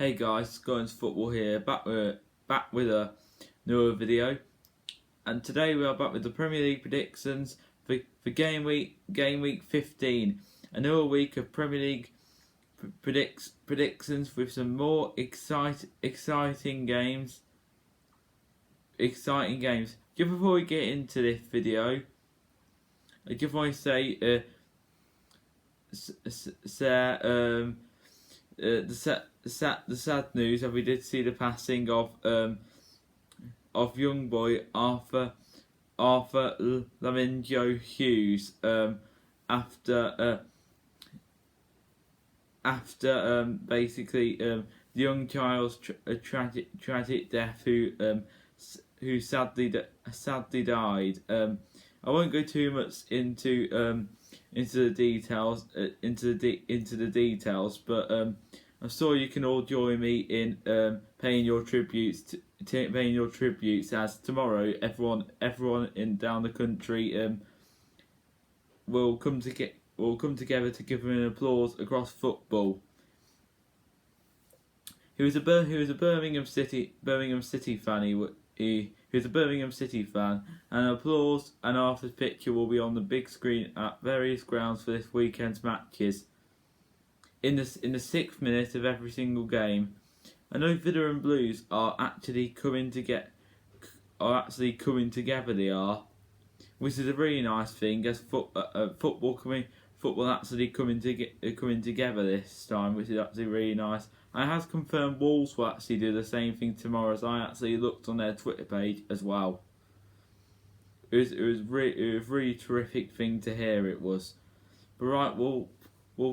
Hey guys, Going to Football here, back with a newer video, and today we are back with the Premier League predictions for game week 15. Another week of Premier League predictions with some more exciting games. Just before we get into this video, I just want to say the sad news that we did see the passing of young boy Arthur Lamingo Hughes after basically the young child's tragic death who sadly died. I won't go too much into the details, but I'm sure you can all join me in paying your tributes as tomorrow everyone down the country will come together to give him an applause across football. He was a Birmingham City fan. He was a Birmingham City fan, and applause and Arthur's picture will be on the big screen at various grounds for this weekend's matches. In the 6th minute of every single game, I know Villa and Blues are actually coming together. They are, which is a really nice thing. As football actually coming together this time, which is actually really nice. I have confirmed Wolves will actually do the same thing tomorrow, as I actually looked on their Twitter page as well. It was really terrific thing to hear. It was. But right, we'll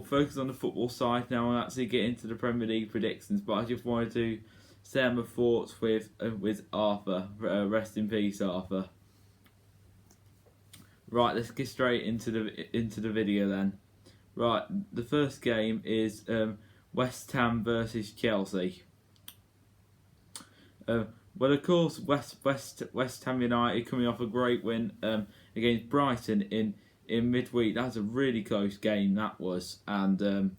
focus on the football side now and actually get into the Premier League predictions. But I just wanted to share my thoughts with Arthur. Rest in peace, Arthur. Right, let's get straight into the video then. Right, the first game is West Ham versus Chelsea. Well, of course, West Ham United coming off a great win against Brighton in midweek. That was a really close game, that was, and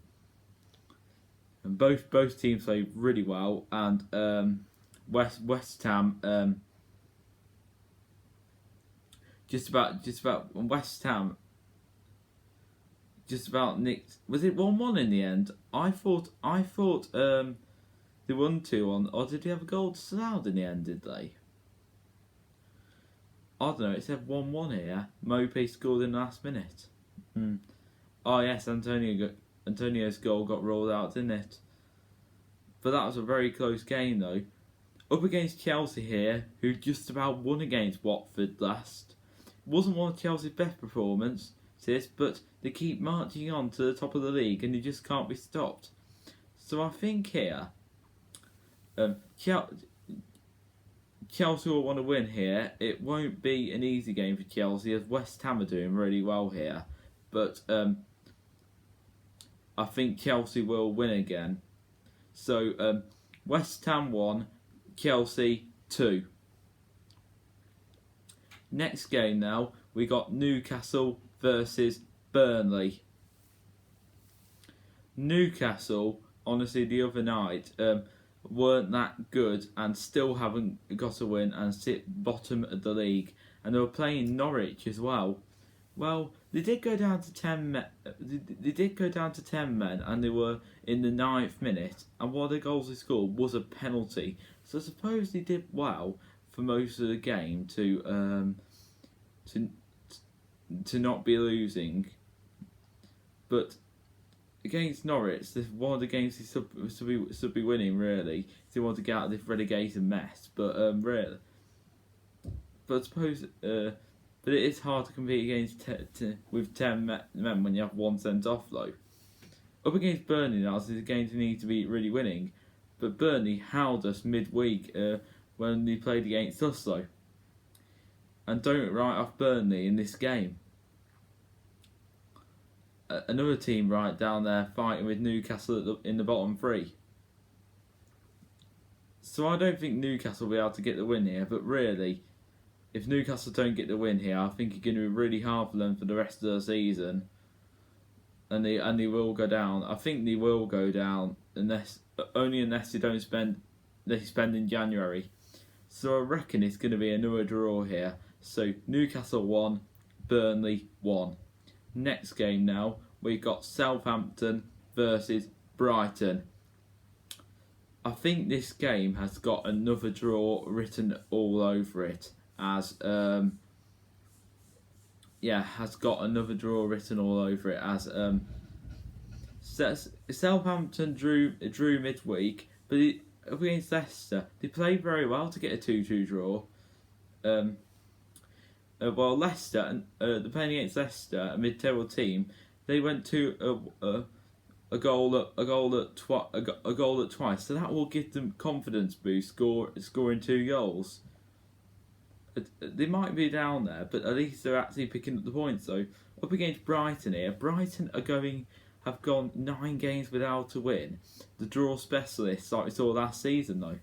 both teams played really well, and West Ham just about nicked. Was it 1-1 in the end? I thought they won 2-1, or did they have a goal disallowed in the end? Did they? I don't know. It said 1-1 here. Mopey scored in the last minute. Oh yes, Antonio's goal got ruled out, didn't it? But that was a very close game though. Up against Chelsea here, who just about won against Watford last. Wasn't one of Chelsea's best performances, but they keep marching on to the top of the league and they just can't be stopped. So I think here, Chelsea will want to win here. It won't be an easy game for Chelsea, as West Ham are doing really well here. But I think Chelsea will win again. So West Ham 1, Chelsea 2. Next game now, we got Newcastle versus Burnley. Newcastle, honestly, the other night weren't that good and still haven't got a win and sit bottom of the league. And they were playing Norwich as well. Well, they did go down to 10 men. They did go down to 10 men, and they were in the 9th minute. And one of the goals they scored was a penalty. So I suppose they did well for most of the game to not be losing. But against Norwich, this is one of the games he should be winning, really, if they want to get out of this relegation mess. But really, but I suppose, but it is hard to compete against with 10 men when you have one sent off though. Up against Burnley now, this is a game they need to be really winning. But Burnley howled us midweek when they played against us though, and don't write off Burnley in this game. Another team right down there fighting with Newcastle in the bottom 3. So I don't think Newcastle will be able to get the win here, but really, if Newcastle don't get the win here, I think it's going to be really hard for them for the rest of the season. And they will go down. I think they will go down unless only unless they spend in January. So I reckon it's going to be another draw here. So Newcastle 1, Burnley 1. Next game now, we've got Southampton versus Brighton. I think this game has got another draw written all over it, as has got another draw written all over it, as Southampton drew midweek, but against Leicester they played very well to get a 2-2 draw. While Leicester, they're playing against Leicester, a mid-table team, they went to a goal at twice, so that will give them confidence boost, scoring 2 goals. They might be down there, but at least they're actually picking up the points. So up against Brighton here, Brighton have gone 9 games without a win. The draw specialists, like we saw last season though.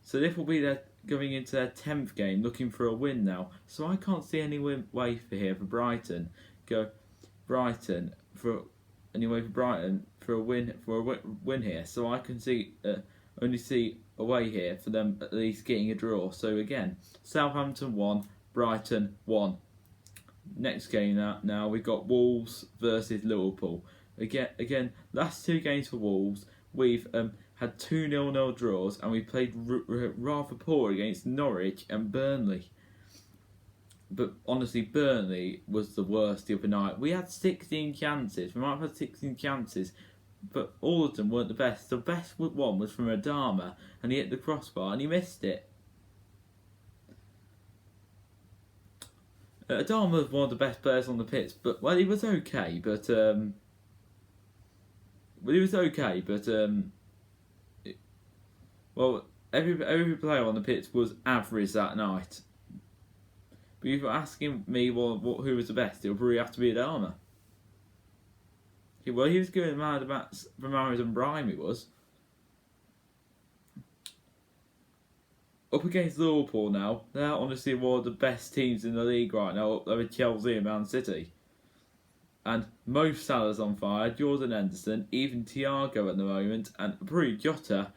So this will be going into their 10th game, looking for a win now. So I can't see any way for Brighton. Brighton for a win here. So I can only see a way here for them at least getting a draw. So again, Southampton 1, Brighton 1. Next game now we've got Wolves versus Liverpool. Again, last 2 games for Wolves, we've had 2 0-0 draws, and we played rather poor against Norwich and Burnley. But honestly, Burnley was the worst the other night. We had 16 chances. We might have had 16 chances, but all of them weren't the best. The best one was from Adama, and he hit the crossbar and he missed it. Adama was one of the best players on the pitch, but he was okay. Every player on the pitch was average that night. But if you're asking me who was the best, it'll probably have to be Adama. He was going mad about from Amazon Prime, he was. Up against Liverpool now, they're honestly one of the best teams in the league right now, up there with Chelsea and Man City. And Mo Salah's on fire, Jordan Henderson, even Thiago at the moment, and Bruno Jota.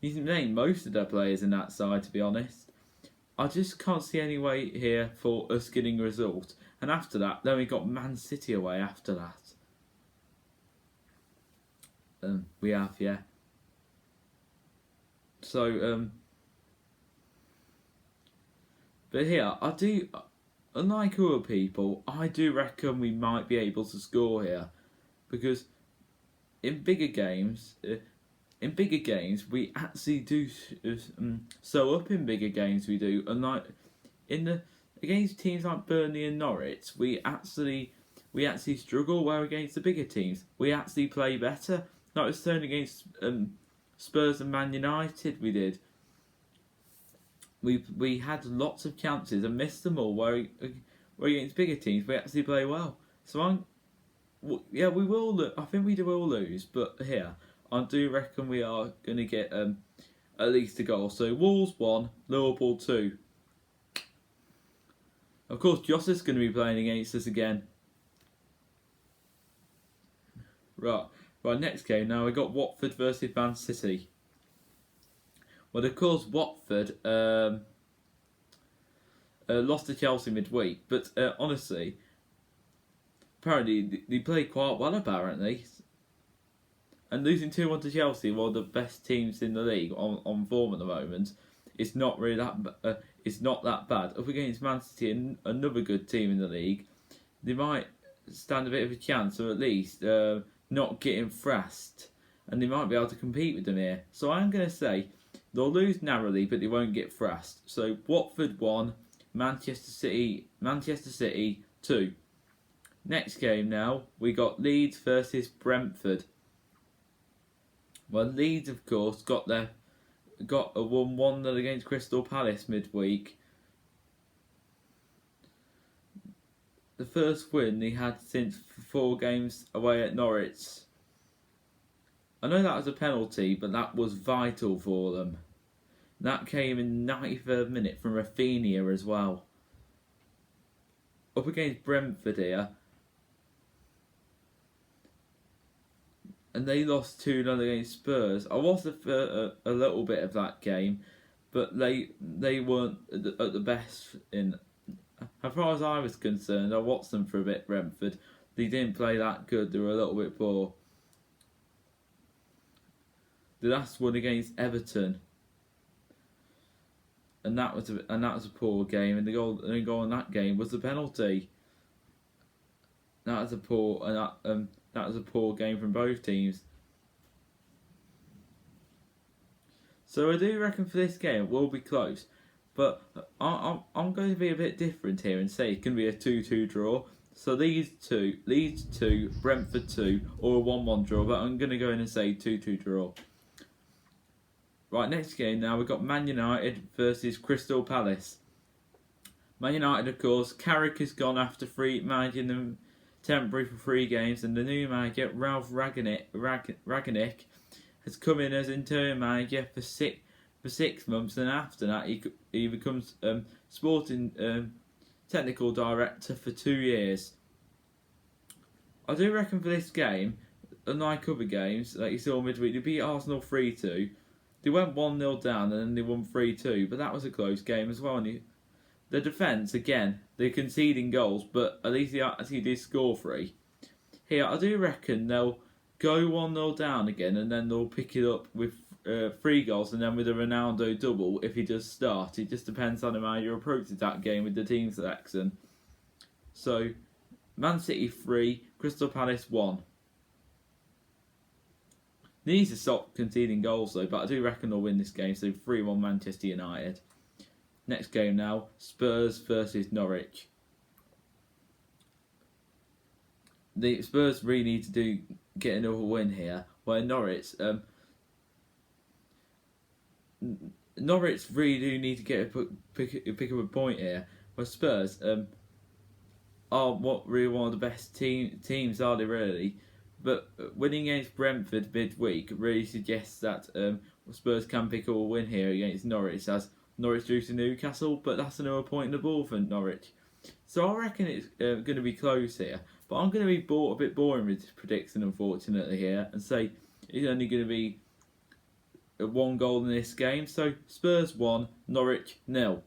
He's named most of their players in that side, to be honest. I just can't see any way here for us getting a result. And after that, then we got Man City away after that. We have, yeah. So, but here, unlike other people, I do reckon we might be able to score here. Because in bigger games, we actually do sew up in bigger games. We do, unlike against teams like Burnley and Norwich, we actually struggle. Where against the bigger teams, we actually play better. Like it's turned against Spurs and Man United, we did. We had lots of chances and missed them all. Where against bigger teams, we actually play well. So we will. I think we will lose, but here I do reckon we are going to get at least a goal. So Wolves 1, Liverpool 2. Of course, Jota's going to be playing against us again. Right, next game now, we got Watford versus Man City. Well, of course, Watford lost to Chelsea midweek, but honestly, apparently they played quite well, apparently. And losing 2-1 to Chelsea, one of the best teams in the league on form at the moment, it's not really it's not that bad. Up against Man City, another good team in the league, they might stand a bit of a chance, or at least not getting thrashed, and they might be able to compete with them here. So I'm going to say they'll lose narrowly, but they won't get thrashed. So Watford 1, Manchester City 2. Next game now, we got Leeds versus Brentford. Well, Leeds, of course, got a 1-1 against Crystal Palace midweek. The first win they had since 4 games away at Norwich. I know that was a penalty, but that was vital for them. That came in 93rd minute from Rafinha as well. Up against Brentford here. and they lost 2-0 against Spurs. I watched a little bit of that game, but they weren't at the best in. As far as I was concerned, I watched them for a bit. Brentford, they didn't play that good. They were a little bit poor. The last one against Everton, and that was a poor game. And the goal in that game was the penalty. That was a poor game from both teams. So I do reckon for this game it will be close, but I'm going to be a bit different here and say it's going to be a 2-2 draw. So Leeds 2, Brentford 2, or a 1-1 draw. But I'm going to go in and say 2-2 draw. Right, next game now we've got Man United versus Crystal Palace. Man United, of course, Carrick has gone after managing them temporary for 3 games, and the new manager, Ralf Rangnick, has come in as interim manager for 6 months, and after that he becomes sporting technical director for 2 years. I do reckon for this game, unlike other games, like you saw midweek, they beat Arsenal 3-2. They went 1-0 down and then they won 3-2, but that was a close game as well. And the defence, again, they're conceding goals, but at least they actually did score 3. Here, I do reckon they'll go 1-0 down again, and then they'll pick it up with 3 goals, and then with a Ronaldo double if he does start. It just depends on how you approach that game with the team selection. So, Man City 3, Crystal Palace 1. They need to stop conceding goals though, but I do reckon they'll win this game, so 3-1 Manchester United. Next game now, Spurs versus Norwich. The Spurs really need to get another win here. Where Norwich really do need to pick up a point here. Where Spurs are one of the best teams, are they really? But winning against Brentford midweek really suggests that Spurs can pick up a win here against Norwich, as Norwich drew to Newcastle, but that's another point in the ball for Norwich. So I reckon it's going to be close here, but I'm going to be a bit boring with this prediction, unfortunately, here, and say it's only going to be 1 goal in this game. So Spurs 1, Norwich 0.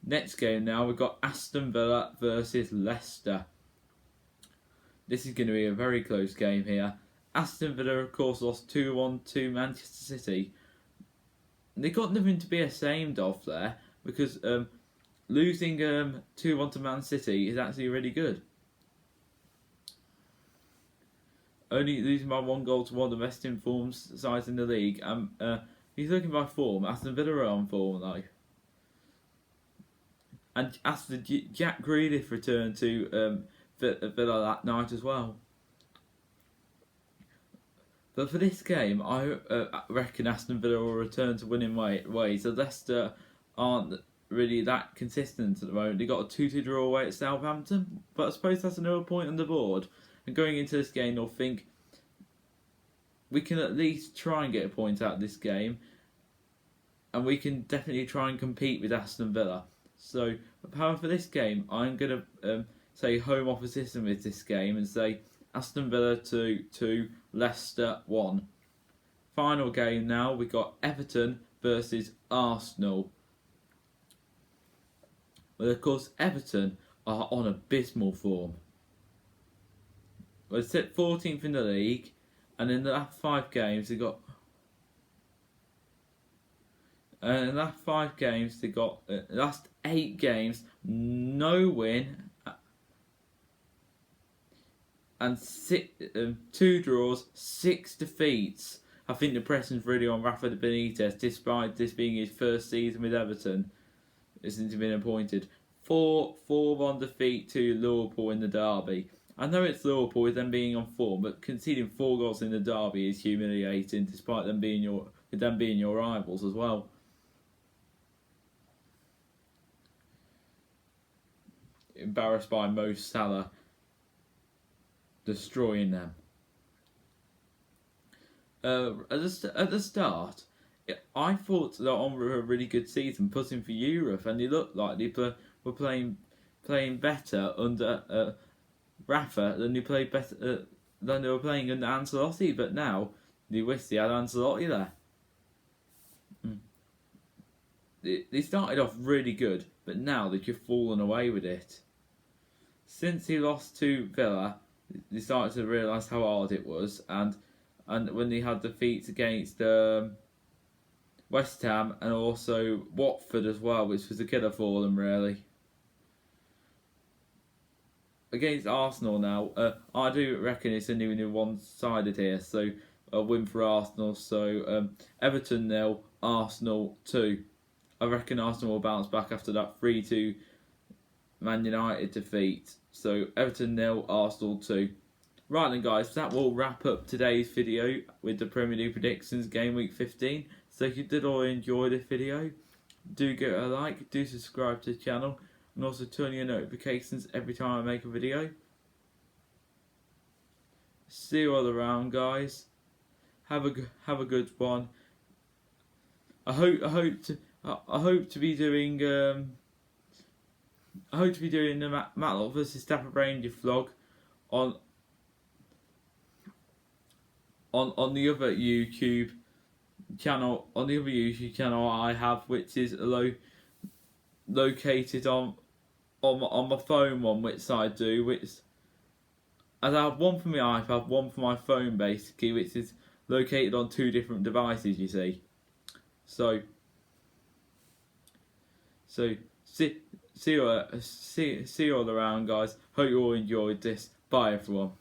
Next game now, we've got Aston Villa versus Leicester. This is going to be a very close game here. Aston Villa, of course, lost 2-1 to Manchester City. They got nothing to be ashamed of there, because losing 2-1 to Man City is actually really good. Only losing by 1 goal to one of the best informed sides in the league. He's looking by form. Aston Villa are on form though. And after Jack Grealish returned to Villa that night as well. But for this game, I reckon Aston Villa will return to winning ways. So Leicester aren't really that consistent at the moment. They got a 2-2 draw away at Southampton, but I suppose that's another point on the board. And going into this game, they'll think we can at least try and get a point out of this game, and we can definitely try and compete with Aston Villa. So, however, for this game, I'm going to say home opposition with this game and say Aston Villa 2, Leicester 1. Final game now, we got Everton versus Arsenal. Well, of course, Everton are on abysmal form. Well, they sit 14th in the league, and in the last 5 games they got. In the last 5 games they got. Last 8 games, no win, and 2 draws, 6 defeats. I think the pressing's really on Rafa Benitez, despite this being his first season with Everton since he's been appointed. 4-1 defeat to Liverpool in the derby. I know it's Liverpool with them being on form, but conceding 4 goals in the derby is humiliating, despite them being your rivals as well. Embarrassed by Mo Salah destroying them. At the start, I thought they were on a really good season, pushing for Europe, and they looked like they were playing better under Rafa than they played better they were playing under Ancelotti, but now they wish they had Ancelotti there. They started off really good, but now they've just fallen away with it. Since he lost to Villa, they started to realise how hard it was, and when they had defeats against West Ham and also Watford as well, which was a killer for them really. Against Arsenal now, I do reckon it's only one-sided here, so a win for Arsenal. So Everton 0, Arsenal 2. I reckon Arsenal will bounce back after that 3-2 Man United defeat. So Everton 0, Arsenal 2. Right then guys, that will wrap up today's video with the Premier League predictions game week 15. So if you did all enjoy this video, do give it a like, do subscribe to the channel, and also turn your notifications every time I make a video. See you all around guys. Have a good one. I hope to be doing the Matlock vs Stafford Rangers vlog on the other YouTube channel I have, which is located on my phone one, which I do, which I have one for my iPad, one for my phone basically, which is located on 2 different devices, you see. So see you all around guys. Hope you all enjoyed this. Bye everyone.